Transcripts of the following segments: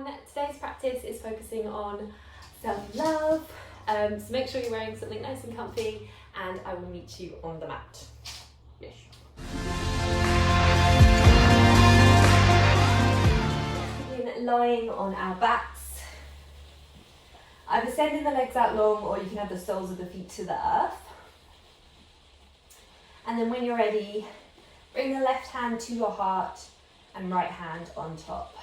Today's practice is focusing on self-love, so make sure you're wearing something nice and comfy, and I will meet you on the mat. Yes. Let's begin lying on our backs, either sending the legs out long, or you can have the soles of the feet to the earth. And then when you're ready, bring the left hand to your heart and right hand on top.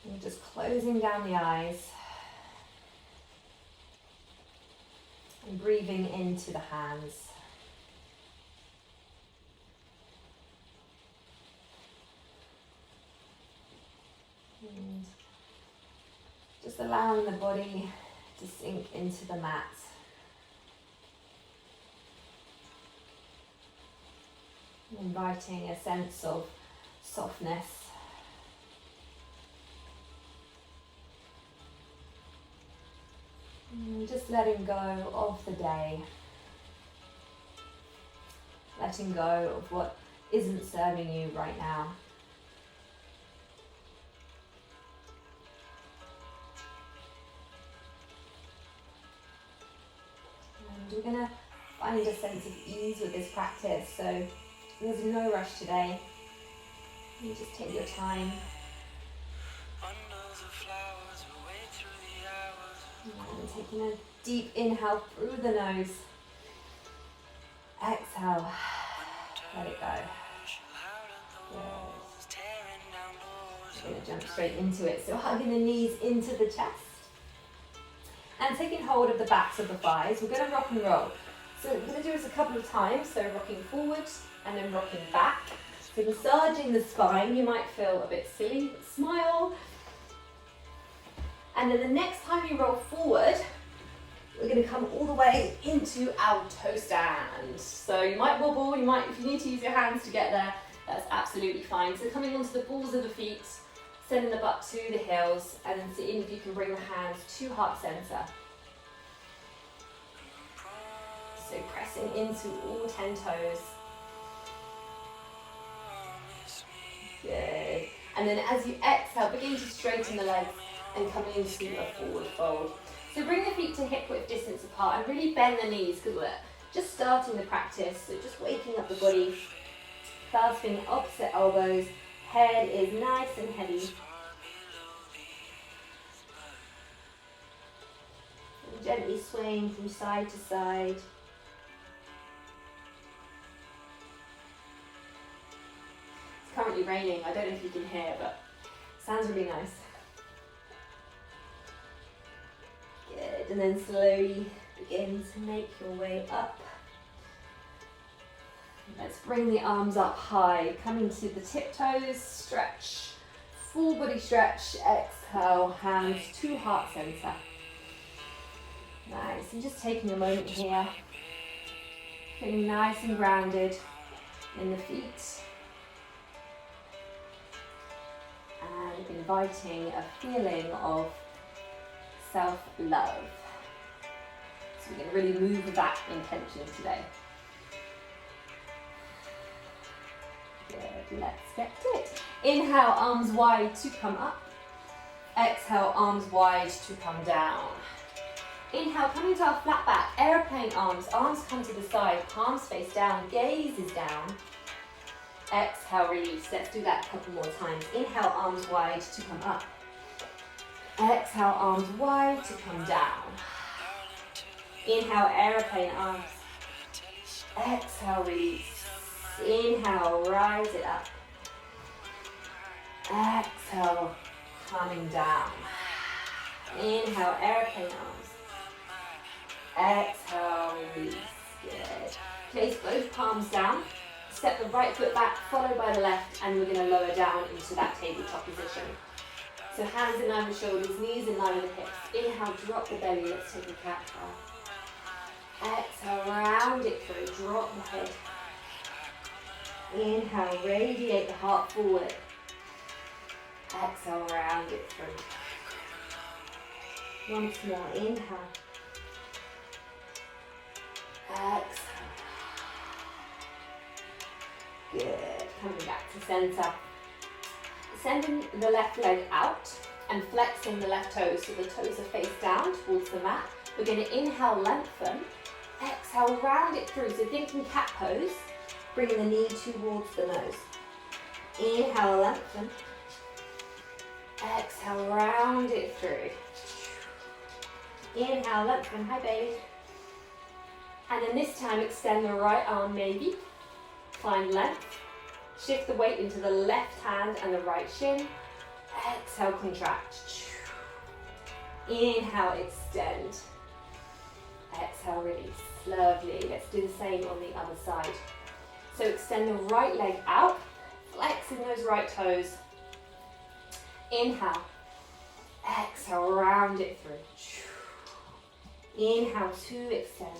And just closing down the eyes and breathing into the hands. And just allowing the body to sink into the mat. Inviting a sense of softness. And just letting go of the day. Letting go of what isn't serving you right now. And we're going to find a sense of ease with this practice. So there's no rush today. You just take your time. And taking a deep inhale through the nose. Exhale. Let it go. Good. We're going to jump straight into it. So hugging the knees into the chest. And taking hold of the backs of the thighs. We're going to rock and roll. So what we're going to do this a couple of times. So rocking forward and then rocking back. So massaging the spine. You might feel a bit silly, but smile. And then the next time you roll forward, we're going to come all the way into our toe stand. So you might wobble, if you need to use your hands to get there, that's absolutely fine. So coming onto the balls of the feet, sending the butt to the heels, and then seeing if you can bring the hands to heart center. So pressing into all 10 toes. Good. And then as you exhale, begin to straighten the legs and coming into a forward fold. So bring the feet to hip width distance apart and really bend the knees because we're just starting the practice. So just waking up the body, clasping opposite elbows, head is nice and heavy. And gently swaying from side to side. It's currently raining, I don't know if you can hear, but it sounds really nice. Good, and then slowly begin to make your way up. Let's bring the arms up high, coming to the tiptoes, stretch, full body stretch, exhale, hands to heart center. Nice, and just taking a moment here, feeling nice and grounded in the feet. And inviting a feeling of self-love. So we're going to really move with that intention today. Good, let's get to it. Inhale, arms wide to come up. Exhale, arms wide to come down. Inhale, coming to our flat back, airplane arms come to the side, palms face down, gaze is down. Exhale, release. Let's do that a couple more times. Inhale, arms wide to come up. Exhale, arms wide to come down. Inhale, aeroplane arms. Exhale, release. Inhale, rise it up. Exhale, coming down. Inhale, aeroplane arms. Exhale, release. Good. Place both palms down. Step the right foot back, followed by the left, and we're going to lower down into that tabletop position. So hands in line with shoulders, knees in line with the hips. Inhale, drop the belly, let's take a cat cow. Exhale, round it through, drop the head. Inhale, radiate the heart forward. Exhale, round it through. Once more, inhale. Exhale. Good, coming back to center. Sending the left leg out and flexing the left toes so the toes are face down towards the mat. We're going to inhale, lengthen. Exhale, round it through. So thinking cat pose, bringing the knee towards the nose. Inhale, lengthen. Exhale, round it through. Inhale, lengthen. Hi, baby. And then this time, extend the right arm maybe. Find length. Shift the weight into the left hand and the right shin. Exhale, contract. Inhale, extend. Exhale, release. Lovely. Let's do the same on the other side. So extend the right leg out, flexing those right toes. Inhale. Exhale, round it through. Inhale to extend.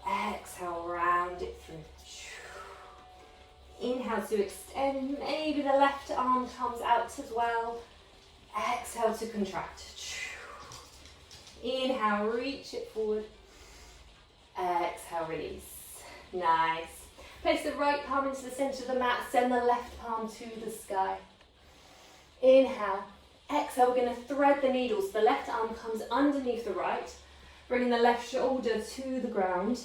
Exhale, round it through. Inhale to extend. Maybe the left arm comes out as well. Exhale to contract. Inhale, reach it forward. Exhale, release. Nice. Place the right palm into the center of the mat. Send the left palm to the sky. Inhale. Exhale, we're going to thread the needles. The left arm comes underneath the right, bringing the left shoulder to the ground.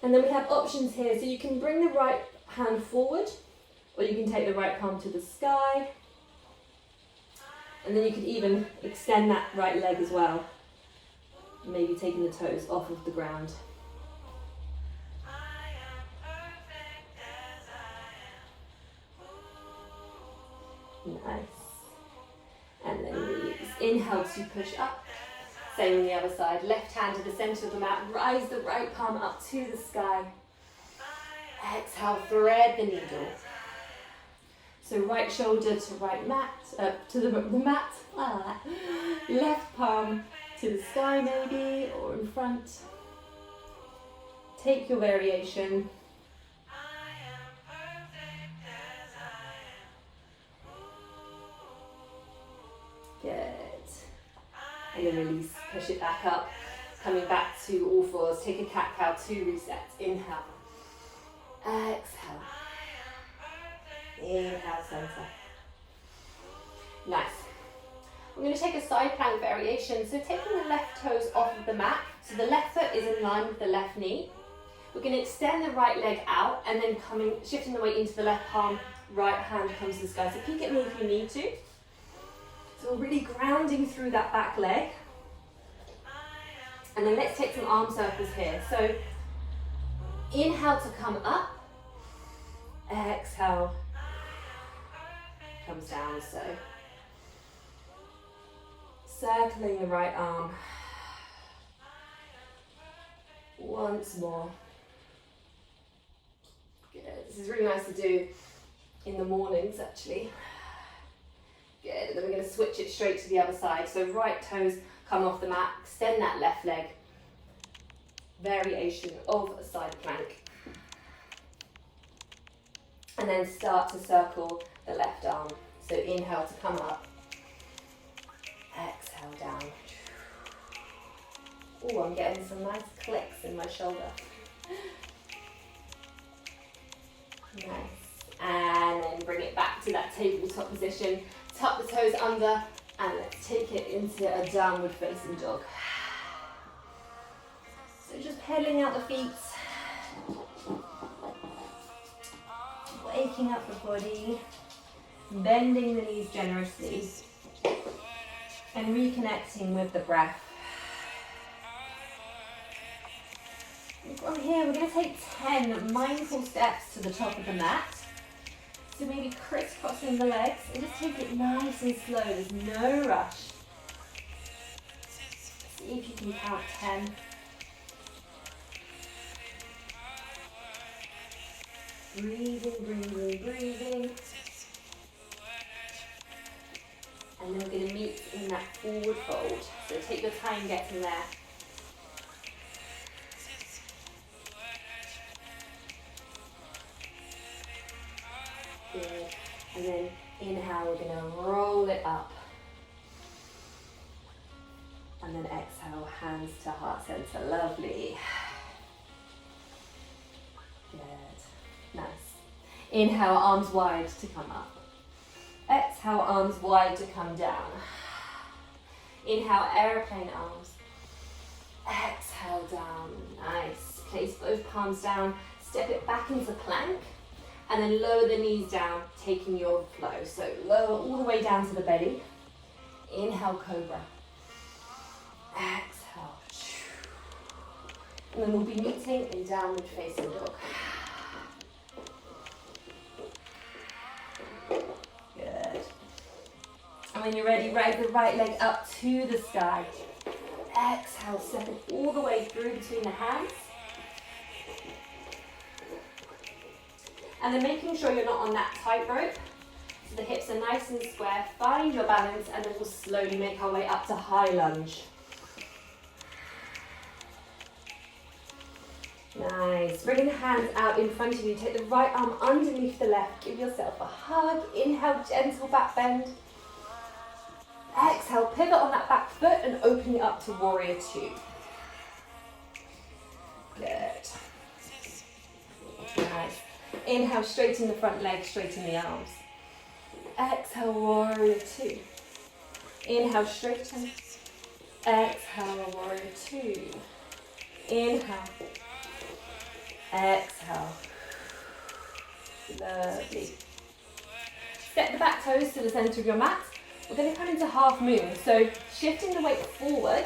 And then we have options here. So you can bring the right hand forward, or you can take the right palm to the sky. And then you could even extend that right leg as well. Maybe taking the toes off of the ground. Nice. And then release. Inhale to push up. Same on the other side. Left hand to the center of the mat. Rise the right palm up to the sky. Exhale, thread the needle. So right shoulder to right mat, to the mat. Left palm to the sky maybe, or in front. Take your variation. Good. And then release, push it back up. Coming back to all fours. Take a cat-cow, 2 resets. Inhale. Exhale. Inhale, center. Nice. We're going to take a side plank variation. So taking the left toes off of the mat. So the left foot is in line with the left knee. We're going to extend the right leg out and then shifting the weight into the left palm. Right hand comes to the sky. So peek at me if you need to. So we're really grounding through that back leg. And then let's take some arm circles here. So inhale to come up. Exhale. Comes down, so. Circling the right arm. Once more. Good. This is really nice to do in the mornings, actually. Good. And then we're going to switch it straight to the other side. So right toes come off the mat. Extend that left leg. Variation of a side plank. And then start to circle the left arm. So inhale to come up. Exhale down. Oh, I'm getting some nice clicks in my shoulder. Nice. And then bring it back to that tabletop position. Tuck the toes under and let's take it into a downward facing dog. So just pedaling out the feet. Waking up the body. Bending the knees generously. And reconnecting with the breath. From here, we're going to take 10 mindful steps to the top of the mat. So maybe crisscrossing the legs and just take it nice and slow. There's no rush. See if you can count 10. Breathing, breathing, breathing. And then we're going to meet in that forward fold. So take your time getting there. Good. And then inhale, we're going to roll it up. And then exhale, hands to heart center. Lovely. Good. Nice. Inhale, arms wide to come up. Exhale, arms wide to come down. Inhale, aeroplane arms. Exhale, down. Nice. Place both palms down. Step it back into plank. And then lower the knees down, taking your flow. So lower all the way down to the belly. Inhale, cobra. Exhale. And then we'll be meeting in downward facing dog. Good. And when you're ready, raise the right leg up to the sky. Exhale, step it all the way through between the hands. And then making sure you're not on that tightrope. So the hips are nice and square. Find your balance, and then we'll slowly make our way up to high lunge. Nice. Bring the hands out in front of you. Take the right arm underneath the left. Give yourself a hug. Inhale, gentle back bend. Exhale, pivot on that back foot and open it up to warrior two. Good. Nice. Inhale, straighten the front leg, straighten the arms. Exhale, warrior two. Inhale, straighten. Exhale, warrior two. Inhale. Exhale. Lovely. Step the back toes to the center of your mat. We're going to come into half moon. So shifting the weight forward.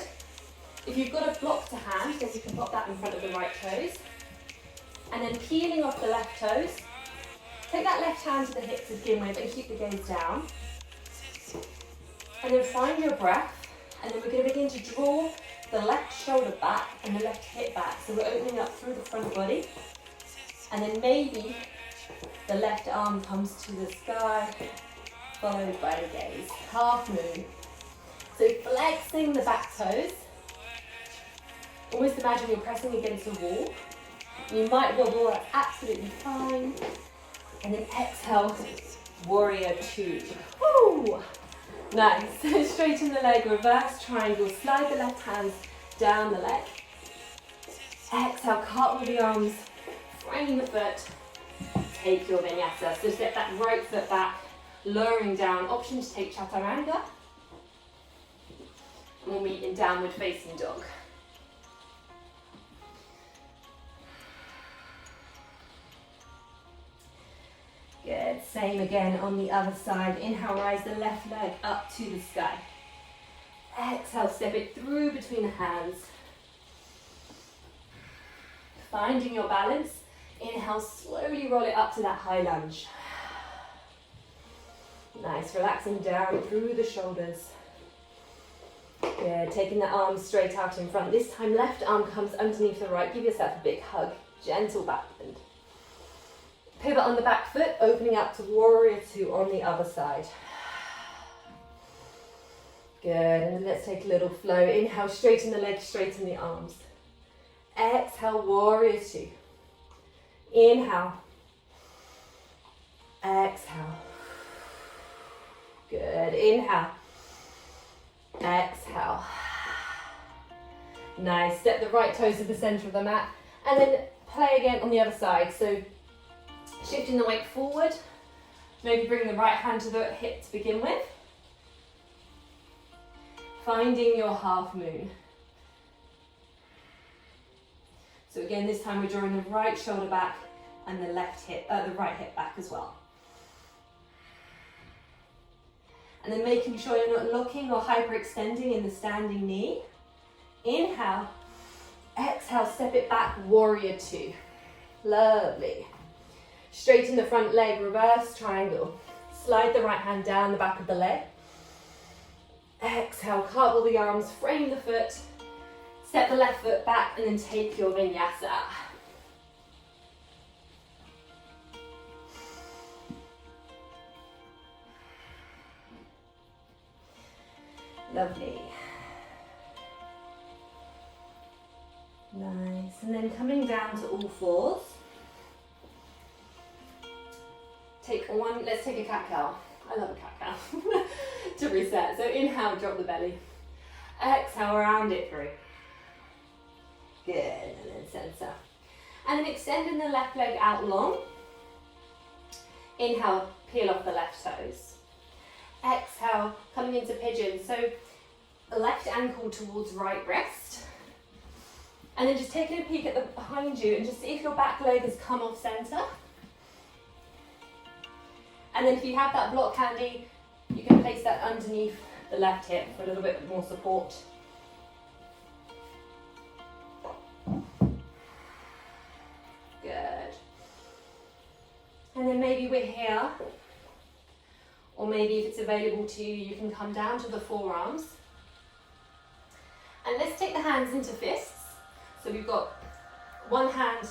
If you've got a block to hand, then you can pop that in front of the right toes. And then peeling off the left toes. Take that left hand to the hip to begin with and keep the gaze down. And then find your breath. And then we're going to begin to draw the left shoulder back and the left hip back. So we're opening up through the front body. And then maybe the left arm comes to the sky, followed by the gaze. Half moon. So flexing the back toes. Almost imagine you're pressing against a wall. You might wobble, that's absolutely fine. And then exhale, warrior two. Woo! Nice. So straighten the leg, reverse triangle, slide the left hands down the leg. Exhale, cartwheel the arms, frame the foot, take your vinyasa. So step that right foot back, lowering down. Option to take chaturanga. And we'll meet in downward facing dog. Good, same again on the other side. Inhale, rise the left leg up to the sky. Exhale, step it through between the hands. Finding your balance. Inhale, slowly roll it up to that high lunge. Nice, relaxing down through the shoulders. Good, taking the arms straight out in front. This time, left arm comes underneath the right. Give yourself a big hug, gentle back bend. Pivot on the back foot, opening up to warrior two on the other side. Good, and then let's take a little flow. Inhale, straighten the legs, straighten the arms. Exhale, warrior two. Inhale. Exhale. Good, inhale. Exhale. Nice, step the right toes to the center of the mat. And then play again on the other side. So shifting the weight forward, maybe bring the right hand to the hip to begin with. Finding your half moon. So again, this time we're drawing the right shoulder back and the the right hip back as well. And then making sure you're not locking or hyperextending in the standing knee. Inhale, exhale, step it back, warrior two. Lovely. Straighten the front leg, reverse triangle. Slide the right hand down the back of the leg. Exhale, cartwheel the arms, frame the foot. Step the left foot back and then take your vinyasa. Lovely. Nice. And then coming down to all fours. Let's take a cat cow. I love a cat cow. To reset. So inhale, drop the belly. Exhale, round it through. Good, and then center. And then extending the left leg out long. Inhale, peel off the left toes. Exhale, coming into pigeon. So left ankle towards right wrist. And then just taking a peek at the behind you and just see if your back leg has come off center. And then if you have that block handy, you can place that underneath the left hip for a little bit more support. Good. And then maybe we're here, or maybe if it's available to you, you can come down to the forearms. And let's take the hands into fists. So we've got one hand,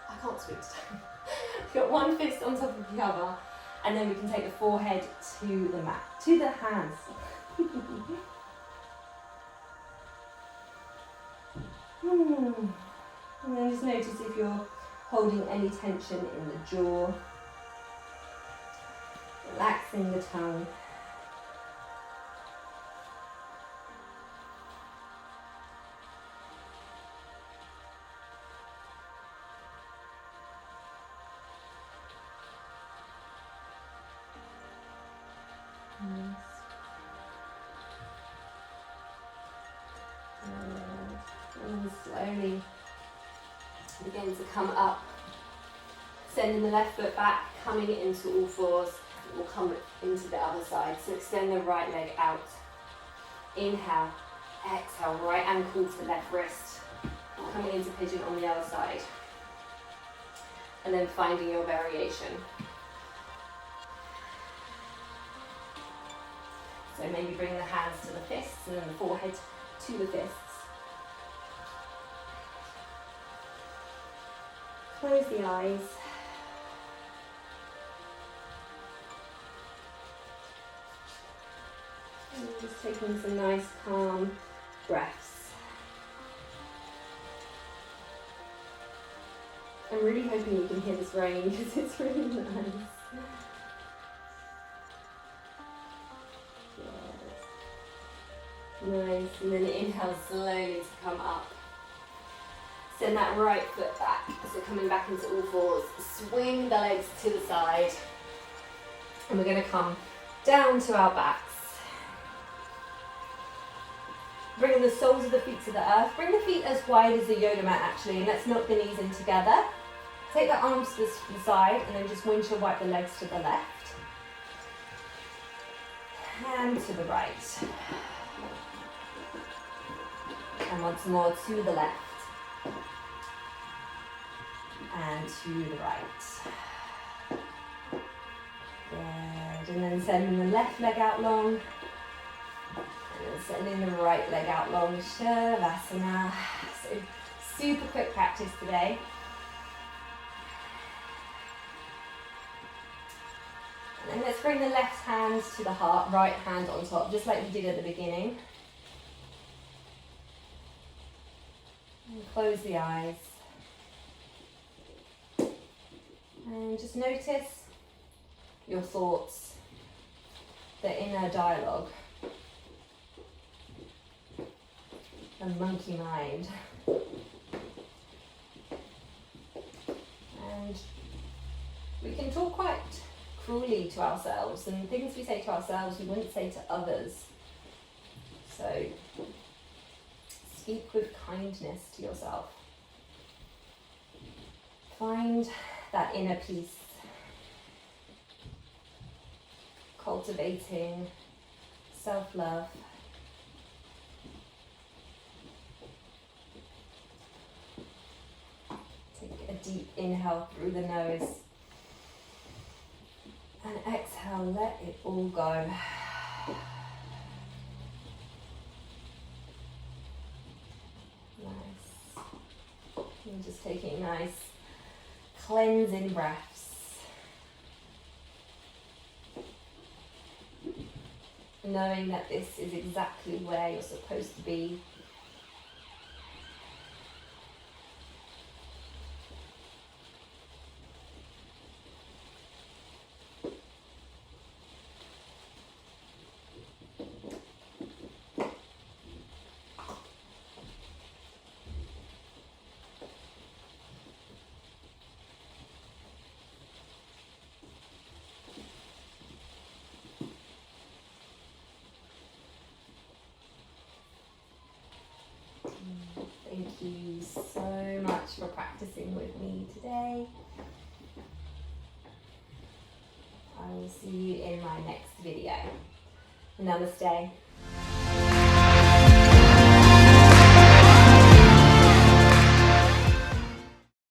I can't speak today. We've got one fist on top of the other, and then we can take the forehead to the mat, to the hands. And then just notice if you're holding any tension in the jaw, relaxing the tongue. And slowly begin to come up, sending the left foot back, coming into all fours. We'll come into the other side. So extend the right leg out. Inhale, exhale, right ankle to left wrist. Coming into pigeon on the other side. And then finding your variation. So maybe bring the hands to the fists and then the forehead to the fists. Close the eyes. And just taking some nice calm breaths. I'm really hoping you can hear this rain because it's really nice. Nice, and then inhale slowly to come up. Send that right foot back, so coming back into all fours. Swing the legs to the side. And we're going to come down to our backs. Bring the soles of the feet to the earth. Bring the feet as wide as the yoga mat actually, and let's knock the knees in together. Take the arms to the side, and then just windshield wipe the legs to the left. And to the right. And once more to the left. And to the right. Good. And then sending the left leg out long. And then sending the right leg out long. Shavasana. So super quick practice today. And then let's bring the left hand to the heart, right hand on top, just like we did at the beginning. And close the eyes. And just notice your thoughts, the inner dialogue, the monkey mind. And we can talk quite cruelly to ourselves, and things we say to ourselves we wouldn't say to others. So speak with kindness to yourself. Find that inner peace. Cultivating self-love. Take a deep inhale through the nose. And exhale, let it all go. Nice. And just taking nice cleansing breaths. Knowing that this is exactly where you're supposed to be. Thank you so much for practicing with me today. I will see you in my next video. Namaste.